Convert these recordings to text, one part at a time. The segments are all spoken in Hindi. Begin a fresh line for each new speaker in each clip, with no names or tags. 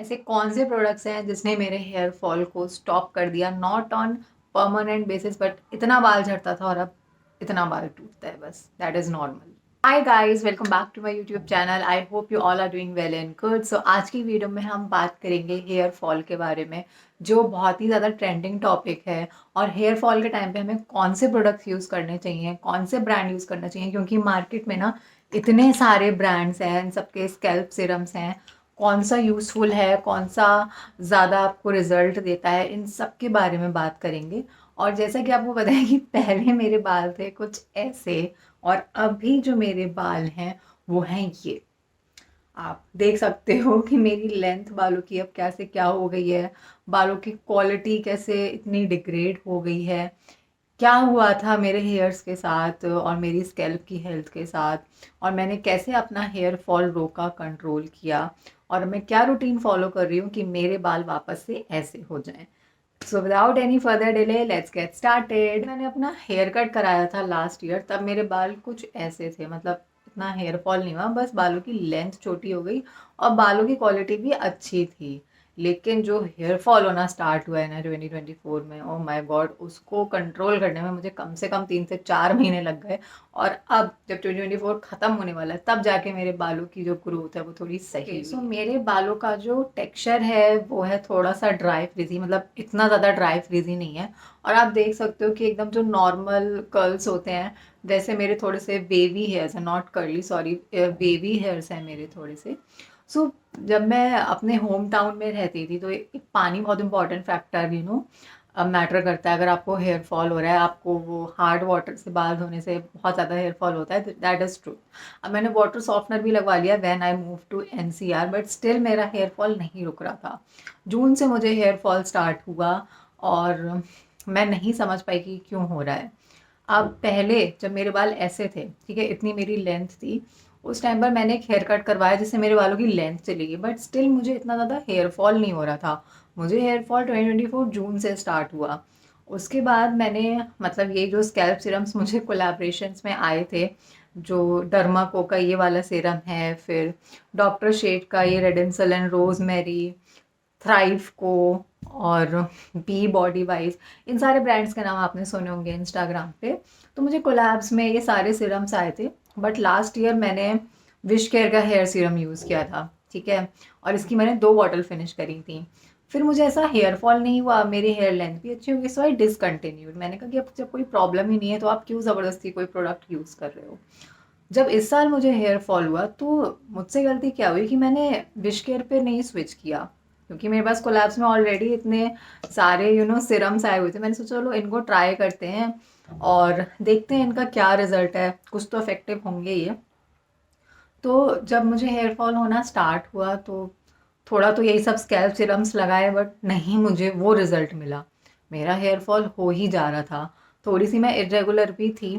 ऐसे कौन से प्रोडक्ट्स हैं जिसने मेरे हेयर फॉल को स्टॉप कर दिया, not on permanent basis, but इतना बाल झड़ता था और अब इतना बाल टूटता है, बस that is normal. Hi guys, welcome back to my YouTube channel. I hope you all are doing well and good. So आज की वीडियो में हम बात करेंगे हेयर फॉल के बारे में, जो बहुत ही ज़्यादा ट्रेंडिंग टॉपिक है। और हेयर फॉल के टाइम पे हमें कौन से प्रोडक्ट्स यूज़ करने चाहिए, कौन से ब्रांड यूज़ करना चाहिए, क्योंकि मार्केट में ना इतने सारे ब्रांड्स हैं, इन सबके स्कैल्प सिरम्स हैं। कौन सा यूज़फुल है, कौन सा ज़्यादा आपको रिजल्ट देता है, इन सब के बारे में बात करेंगे। और जैसा कि आपको पता है कि पहले मेरे बाल थे कुछ ऐसे, और अभी जो मेरे बाल हैं वो हैं ये। आप देख सकते हो कि मेरी लेंथ बालों की अब कैसे क्या हो गई है, बालों की क्वालिटी कैसे इतनी डिग्रेड हो गई है, क्या हुआ था मेरे हेयर्स के साथ और मेरी स्कैल्प की हेल्थ के साथ, और मैंने कैसे अपना हेयर फॉल रोका, कंट्रोल किया, और मैं क्या रूटीन फॉलो कर रही हूँ कि मेरे बाल वापस से ऐसे हो जाएं। So without any further delay let's get started. मैंने अपना हेयर कट कराया था लास्ट ईयर, तब मेरे बाल कुछ ऐसे थे, मतलब इतना हेयर फॉल नहीं हुआ, बस बालों की लेंथ छोटी हो गई और बालों की क्वालिटी भी अच्छी थी। लेकिन जो हेयर फॉल होना स्टार्ट हुआ है ना 2024 में, ओ माय गॉड, उसको कंट्रोल करने में मुझे कम से कम 3 से 4 महीने लग गए। और अब जब 2024 ख़त्म होने वाला है तब जाके मेरे बालों की जो ग्रोथ है वो थोड़ी सही हुई। सो मेरे बालों का जो टेक्सचर है वो है थोड़ा सा ड्राई फ्रीजी, मतलब इतना ज़्यादा ड्राई फ्रीजी नहीं है। और आप देख सकते हो कि एकदम जो नॉर्मल कर्ल्स होते हैं, जैसे मेरे थोड़े से वेवी हेयर्स हैं, not curly, sorry, wavy hairs हैं मेरे थोड़े से। सो जब मैं अपने होम टाउन में रहती थी तो एक पानी बहुत इंपॉर्टेंट फैक्टर मैटर करता है। अगर आपको हेयर फॉल हो रहा है, आपको वो हार्ड वाटर से बाल धोने से बहुत ज़्यादा हेयर फॉल होता है, दैट इज़ ट्रू। अब मैंने वाटर सॉफ्टनर भी लगवा लिया when I move to NCR, but still मेरा हेयर फॉल नहीं रुक रहा था। जून से मुझे हेयर फॉल स्टार्ट हुआ और मैं नहीं समझ पाई कि क्यों हो रहा है। अब पहले जब मेरे बाल ऐसे थे, ठीक है, इतनी मेरी लेंथ थी, उस टाइम पर मैंने एक हेयर कट करवाया जिससे मेरे बालों की लेंथ चली गई, बट स्टिल मुझे इतना ज़्यादा हेयर फॉल नहीं हो रहा था। मुझे हेयर फॉल 2024 जून से स्टार्ट हुआ। उसके बाद मैंने, मतलब ये जो स्कैल्प सीरम्स मुझे कोलैबोरेशंस में आए थे, जो डर्माको का ये वाला सीरम है, फिर डॉक्टर शेड का ये रेडेंसल एंड रोजमेरी, थ्राइव को, और बी बॉडी वाइज, इन सारे ब्रांड्स के नाम आपने सुने होंगे इंस्टाग्राम पे। तो मुझे कोलैब्स में ये सारे सीरम्स आए थे, बट लास्ट ईयर मैंने विश केयर का हेयर सीरम यूज़ किया था, ठीक है, और इसकी मैंने 2 बॉटल फिनिश करी थी। फिर मुझे ऐसा हेयर फॉल नहीं हुआ, मेरी हेयर लेंथ भी अच्छी होगी, सो आई डिसकंटिन्यूड। मैंने कहा कि अब जब कोई प्रॉब्लम ही नहीं है तो आप क्यों ज़बरदस्ती कोई प्रोडक्ट यूज़ कर रहे हो। जब इस साल मुझे हेयर फॉल हुआ तो मुझसे गलती क्या हुई कि मैंने विश केयर पे नहीं स्विच किया, क्योंकि मेरे पास कोलैब्स में ऑलरेडी इतने सारे सिरम्स आए हुए थे। मैंने सोचा चलो इनको ट्राई करते हैं और देखते हैं इनका क्या रिजल्ट है, कुछ तो इफेक्टिव होंगे ये। तो जब मुझे हेयर फॉल होना स्टार्ट हुआ तो थोड़ा तो यही सब स्कैल्प सिरम्स लगाए, बट नहीं मुझे वो रिजल्ट मिला। मेरा हेयर फॉल हो ही जा रहा था। थोड़ी सी मैं इरेगुलर भी थी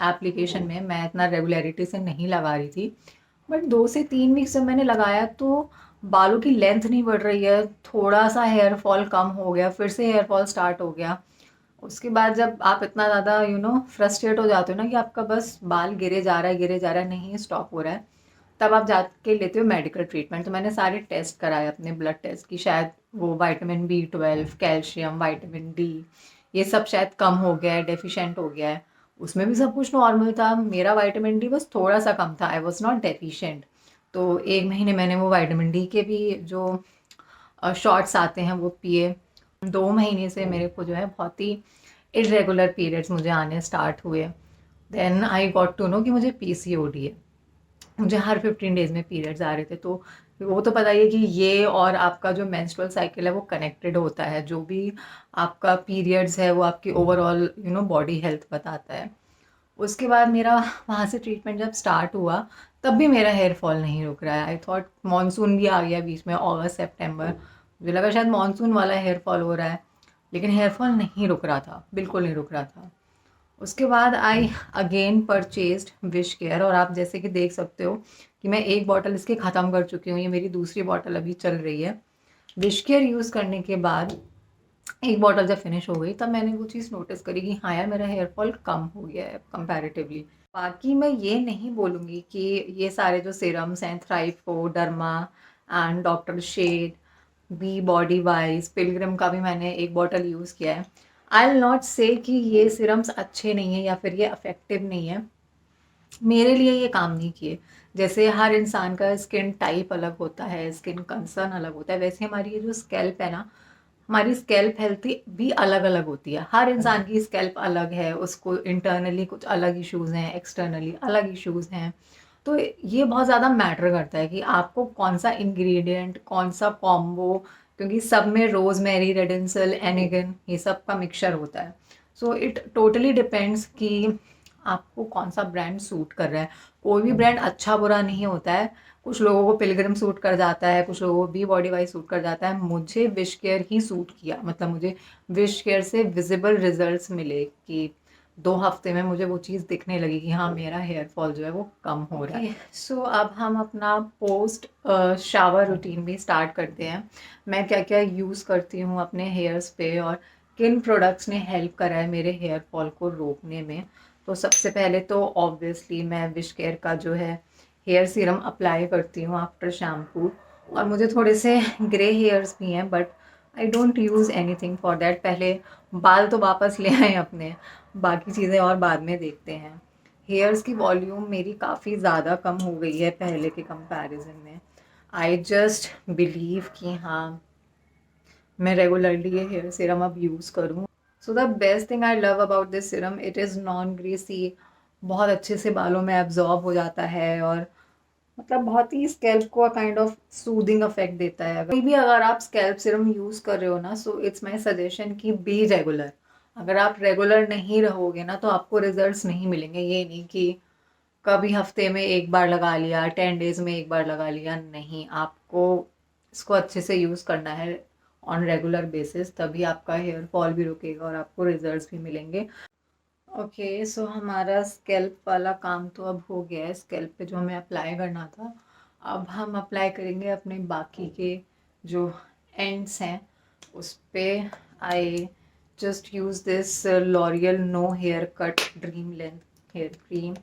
एप्लीकेशन में, मैं इतना रेगुलरिटी से नहीं लगा रही थी, बट 2 से 3 वीक जब मैंने लगाया तो बालों की लेंथ नहीं बढ़ रही है, थोड़ा सा हेयर फॉल कम हो गया, फिर से हेयर फॉल स्टार्ट हो गया। उसके बाद जब आप इतना ज़्यादा फ्रस्ट्रेट हो जाते हो ना कि आपका बस बाल गिरे जा रहा है, गिरे जा रहा है, नहीं स्टॉप हो रहा है, तब आप जाके लेते हो मेडिकल ट्रीटमेंट। तो मैंने सारे टेस्ट कराए अपने ब्लड टेस्ट की, शायद वो vitamin B12, calcium, vitamin D, ये सब शायद कम हो गया है, डेफिशिएंट हो गया है। उसमें भी सब कुछ नॉर्मल था, मेरा विटामिन D बस थोड़ा सा कम था, आई वॉज नॉट डेफिशिएंट। तो 1 महीने मैंने वो विटामिन D के भी जो शॉट्स आते हैं वो पिए। 2 महीने से मेरे को जो है बहुत ही इरेगुलर पीरियड्स मुझे आने स्टार्ट हुए। Then I got to know कि मुझे PCOD है। मुझे हर 15 डेज में पीरियड्स आ रहे थे। तो वो तो पता ही है कि ये और आपका जो मेंस्ट्रुअल साइकिल है वो कनेक्टेड होता है। जो भी आपका पीरियड्स है वो आपकी ओवरऑल बॉडी हेल्थ बताता है। उसके बाद मेरा वहाँ से ट्रीटमेंट जब स्टार्ट हुआ तब भी मेरा हेयर फॉल नहीं रुक रहा है। आई थॉट मानसून भी आ गया बीच में, अगस्त सितंबर, मुझे लगा शायद मानसून वाला हेयर फॉल हो रहा है, लेकिन हेयर फॉल नहीं रुक रहा था, बिल्कुल नहीं रुक रहा था। उसके बाद I again purchased wish care, और आप जैसे कि देख सकते हो कि मैं 1 बॉटल इसकी ख़त्म कर चुकी हूँ, ये मेरी दूसरी बॉटल अभी चल रही है। विश केयर यूज़ करने के बाद 1 बॉटल जब फिनिश हो गई तब मैंने वो चीज़ नोटिस करी कि हाँ यार, मेरा हेयर फॉल कम हो गया है कंपैरेटिवली। बाकी मैं ये नहीं बोलूँगी कि ये सारे जो सीरम्स हैं, थ्राइव को, Derma and Doctor Sheth, Be Bodywise, Pilgrim का भी मैंने एक बॉटल यूज़ किया है। आई विल नॉट से कि ये सीरम्स अच्छे नहीं हैं या फिर ये इफेक्टिव नहीं है, मेरे लिए ये काम नहीं किए। जैसे हर इंसान का स्किन टाइप अलग होता है, स्किन कंसर्न अलग होता है, वैसे हमारी ये जो स्कैल्प है ना, हमारी स्कैल्प हेल्थ भी अलग अलग होती है। हर इंसान की स्कैल्प अलग है, उसको इंटरनली कुछ अलग इश्यूज हैं, एक्सटर्नली अलग इश्यूज हैं। तो ये बहुत ज़्यादा मैटर करता है कि आपको कौन सा इंग्रेडिएंट, कौन सा कॉम्बो, क्योंकि सब में रोजमेरी, रेडेंसल, एनिगन, ये सब का मिक्सचर होता है। सो इट टोटली डिपेंड्स कि आपको कौन सा ब्रांड सूट कर रहा है। कोई भी ब्रांड अच्छा बुरा नहीं होता है। कुछ लोगों को पिलग्रिम सूट कर जाता है, कुछ लोगों को बी बॉडी वाइज सूट कर जाता है। मुझे विश केयर ही सूट किया, मतलब मुझे विश केयर से विजिबल रिजल्ट्स मिले कि 2 हफ्ते में मुझे वो चीज़ दिखने लगी कि हाँ, मेरा हेयर फॉल जो है वो कम हो रहा है। सो अब हम अपना पोस्ट शावर रूटीन भी स्टार्ट करते हैं। मैं क्या क्या यूज़ करती हूँ अपने हेयर्स पे और किन प्रोडक्ट्स ने हेल्प करा है मेरे हेयर फॉल को रोकने में। तो सबसे पहले तो ऑब्वियसली मैं विश केयर का जो है हेयर सीरम अप्लाई करती हूँ आफ्टर शैम्पू। और मुझे थोड़े से ग्रे हेयर्स भी हैं, but I don't use anything for that. पहले बाल तो वापस ले आए अपने, बाकी चीज़ें और बाद में देखते हैं। हेयर्स की वॉल्यूम मेरी काफ़ी ज़्यादा कम हो गई है पहले के कंपैरिजन में। आई जस्ट बिलीव कि हाँ, मैं रेगुलरली ये हेयर सीरम अब यूज़ करूँ। So the best thing I love about this serum, it is non greasy, बहुत अच्छे से बालों में एब्जॉर्ब हो जाता है और मतलब बहुत ही स्कैल्प को काइंड ऑफ सूदिंग इफेक्ट देता है। कोई भी अगर आप स्कैल्प सीरम यूज़ कर रहे हो ना, सो इट्स माई सजेशन कि बी रेगुलर। अगर आप रेगुलर नहीं रहोगे ना तो आपको रिजल्ट्स नहीं मिलेंगे। ये नहीं कि कभी हफ्ते में एक बार लगा लिया, 10 डेज में एक बार लगा लिया, नहीं, आपको इसको अच्छे से यूज़ करना है ऑन रेगुलर बेसिस, तभी आपका हेयर फॉल भी रुकेगा और आपको रिजल्ट्स भी मिलेंगे। ओके, सो हमारा स्कैल्प वाला काम तो अब हो गया है, स्कैल्प पे जो हमें अप्लाई करना था। अब हम अप्लाई करेंगे अपने बाकी के जो एंड्स हैं उस पे। I just use this L'Oreal no hair cut dream length hair cream.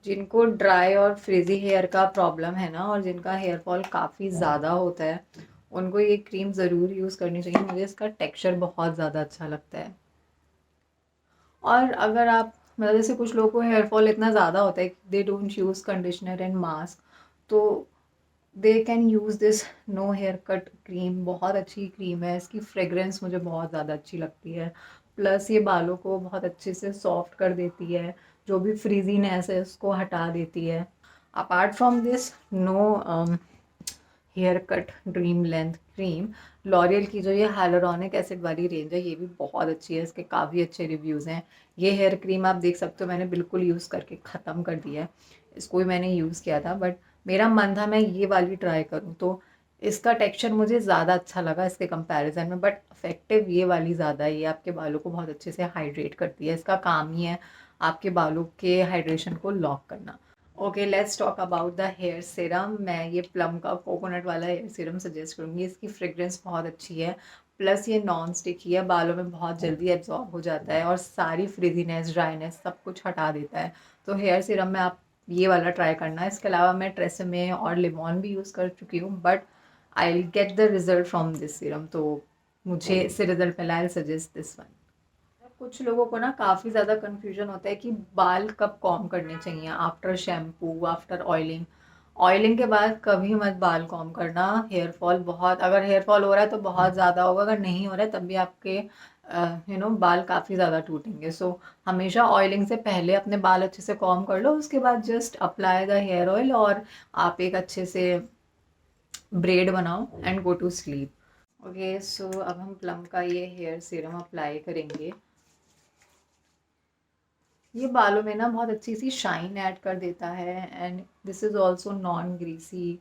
जिनको ड्राई और फ्रिजी हेयर का प्रॉब्लम है ना, और जिनका हेयर फॉल काफ़ी ज़्यादा होता है, उनको ये क्रीम ज़रूर यूज़ करनी चाहिए। मुझे इसका टेक्सचर बहुत ज़्यादा अच्छा लगता है। और अगर आप मतलब जैसे कुछ लोगों को हेयर फॉल इतना ज़्यादा होता है they don't use conditioner and mask, तो they can use this no hair cut cream. बहुत अच्छी क्रीम है, इसकी फ्रेग्रेंस मुझे बहुत ज़्यादा अच्छी लगती है। प्लस ये बालों को बहुत अच्छे से सॉफ्ट कर देती है, जो भी फ्रीजीनेस है उसको हटा देती है। Apart from this no hair cut dream length cream, L'Oreal की जो ये हाइलुरोनिक एसिड वाली रेंज है ये भी बहुत अच्छी है, इसके काफ़ी अच्छे रिव्यूज़ हैं। ये हेयर क्रीम आप देख सकते हो, मैंने बिल्कुल यूज़ करके ख़त्म कर दिया है। इसको भी मैंने यूज़ किया था, बट मेरा मन था मैं ये वाली ट्राई करूँ, तो इसका टेक्सचर मुझे ज़्यादा अच्छा लगा इसके कंपैरिजन में, बट इफेक्टिव ये वाली ज़्यादा है। ये आपके बालों को बहुत अच्छे से हाइड्रेट करती है, इसका काम ही है आपके बालों के हाइड्रेशन को लॉक करना। Okay, let's talk about the hair serum. मैं ये प्लम का कोकोनट वाला हेयर सीरम सजेस्ट करूँगी। इसकी फ्रेग्रेंस बहुत अच्छी है, प्लस ये नॉन स्टिकी है, बालों में बहुत जल्दी एब्जॉर्ब हो जाता है और सारी फ्रिजीनेस, ड्राइनेस सब कुछ हटा देता है। तो हेयर सीरम में आप ये वाला ट्राई करना। इसके अलावा मैं ट्रेसेमे और लिमॉन भी यूज़ कर चुकी हूँ, but I will get the result from this serum, तो मुझे इससे रिजल्ट मिला, आई सजेस्ट दिस वन। कुछ लोगों को ना काफ़ी ज़्यादा कन्फ्यूजन होता है कि बाल कब कॉम्ब करने चाहिए, after shampoo, after oiling. Oiling के बाद कभी मत बाल कॉम्ब करना। हेयर फॉल बहुत, अगर हेयर फॉल हो रहा है तो बहुत ज़्यादा होगा, अगर नहीं हो रहा है तब भी आपके बाल काफ़ी ज़्यादा टूटेंगे। सो हमेशा ऑयलिंग से पहले अपने बाल अच्छे से कॉम्ब कर लो, उसके बाद just apply the hair oil और आप एक अच्छे से ब्रेड बनाओ and go to sleep. Okay, so अब हम प्लम का ये हेयर सीरम अप्लाई करेंगे। ये बालों में ना बहुत अच्छी सी शाइन ऐड कर देता है and this is also non greasy,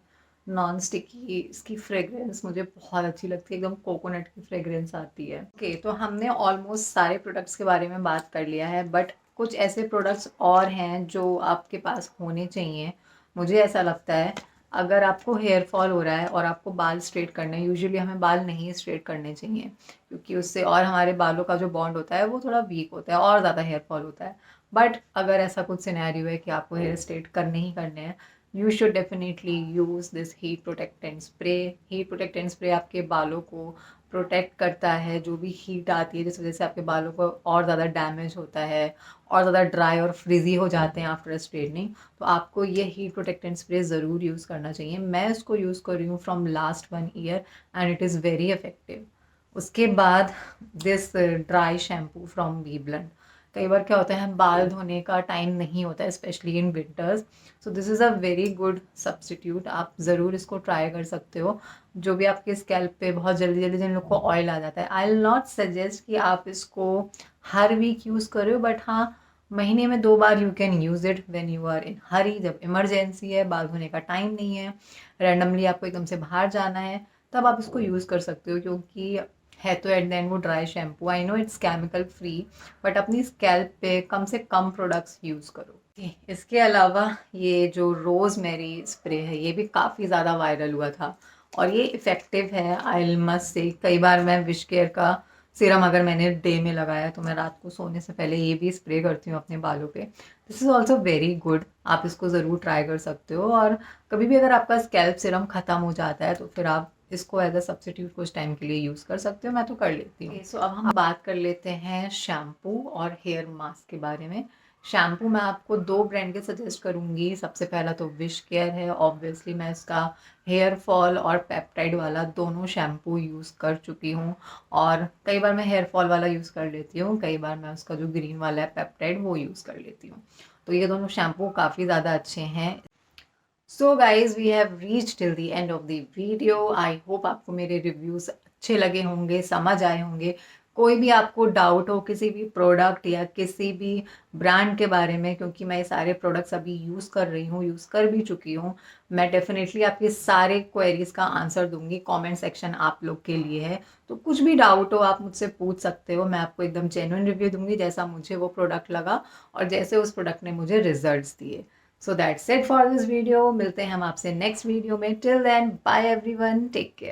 non sticky. इसकी फ्रेग्रेंस मुझे बहुत अच्छी लगती है, एकदम कोकोनट की फ्रेग्रेंस आती है। ओके, तो हमने ऑलमोस्ट सारे प्रोडक्ट्स के बारे में बात कर लिया है, बट कुछ ऐसे प्रोडक्ट्स और हैं जो आपके पास होने चाहिए। मुझे ऐसा लगता है अगर आपको हेयर फॉल हो रहा है और आपको बाल स्ट्रेट करने हैं, यूजुअली हमें बाल नहीं स्ट्रेट करने चाहिए क्योंकि उससे और हमारे बालों का जो बॉन्ड होता है वो थोड़ा वीक होता है और ज़्यादा हेयर फॉल होता है। बट अगर ऐसा कुछ सिनेरियो है कि आपको हेयर स्ट्रेट करने ही करने हैं, you should definitely use this heat protectant spray. Heat protectant spray आपके बालों को प्रोटेक्ट करता है, जो भी हीट आती है जिस वजह से आपके बालों को और ज़्यादा डैमेज होता है और ज़्यादा ड्राई और फ्रिजी हो जाते हैं आफ्टर स्ट्रेटनिंग। तो आपको ये हीट प्रोटेक्टेंट स्प्रे ज़रूर यूज़ करना चाहिए। मैं इसको यूज़ कर रही हूँ from last 1 year and it is very effective. उसके बाद दिस ड्राई शैम्पू फ्रॉम वीब्लन। कई बार क्या होता है, बाल धोने का टाइम नहीं होता है specially in winters, so this is a very good substitute. आप ज़रूर इसको ट्राई कर सकते हो। जो भी आपके स्कैल्प पे बहुत जल्दी जल्दी जिन लोग को ऑयल आ जाता है, आई विल नॉट सजेस्ट कि आप इसको हर वीक यूज़ करो, बट हाँ, महीने में 2 बार you can use it when you are in hurry, जब इमरजेंसी है, बाल धोने का टाइम नहीं है, रैंडमली आपको एकदम से बाहर जाना है, तब आप इसको यूज़ कर सकते हो। क्योंकि है तो एट द एंड वो dry shampoo, I know it's chemical free, but अपनी स्कैल्प पे कम से कम प्रोडक्ट्स यूज़ करो। इसके अलावा ये जो रोज़मेरी स्प्रे है, ये भी काफ़ी ज़्यादा वायरल हुआ था और ये इफ़ेक्टिव है, आई मस्ट से। कई बार मैं विश केयर का सीरम अगर मैंने डे में लगाया तो मैं रात को सोने से पहले ये भी स्प्रे करती हूँ अपने बालों पे। This is also very good, आप इसको ज़रूर ट्राई कर सकते हो। और कभी भी अगर आपका स्कैल्प सीरम ख़त्म हो जाता है तो फिर आप इसको एज अ सब्स्टिट्यूट कुछ टाइम के लिए यूज़ कर सकते हो। मैं तो कर लेती हूँ। सो अब हम बात कर लेते हैं शैम्पू और हेयर मास्क के बारे में। शैम्पू मैं आपको 2 ब्रांड के सजेस्ट करूँगी। सबसे पहला तो विश केयर है, ऑब्वियसली मैं इसका हेयर फॉल और पेप्टाइड वाला दोनों शैम्पू यूज़ कर चुकी हूँ और कई बार मैं हेयर फॉल वाला यूज़ कर लेती हूँ, कई बार मैं उसका जो ग्रीन वाला है पेप्टाइड वो यूज़ कर लेती हूँ। तो ये दोनों शैम्पू काफ़ी ज़्यादा अच्छे हैं। So guys we have reach till the end of the video. I hope आपको मेरे रिव्यूज़ अच्छे लगे होंगे, समझ आए होंगे। कोई भी आपको डाउट हो किसी भी प्रोडक्ट या किसी भी ब्रांड के बारे में, क्योंकि मैं ये सारे प्रोडक्ट्स अभी यूज़ कर रही हूँ, यूज़ कर भी चुकी हूँ, मैं डेफिनेटली आपके सारे क्वेरीज़ का आंसर दूंगी। कमेंट सेक्शन आप लोग के लिए है, तो कुछ भी डाउट हो आप मुझसे पूछ सकते हो। मैं आपको एकदम जेन्युइन रिव्यू दूंगी जैसा मुझे वो प्रोडक्ट लगा और जैसे उस प्रोडक्ट ने मुझे रिजल्ट्स दिए। So that's it for this video. मिलते हैं हम आपसे नेक्स्ट वीडियो में। Till then bye everyone, take care.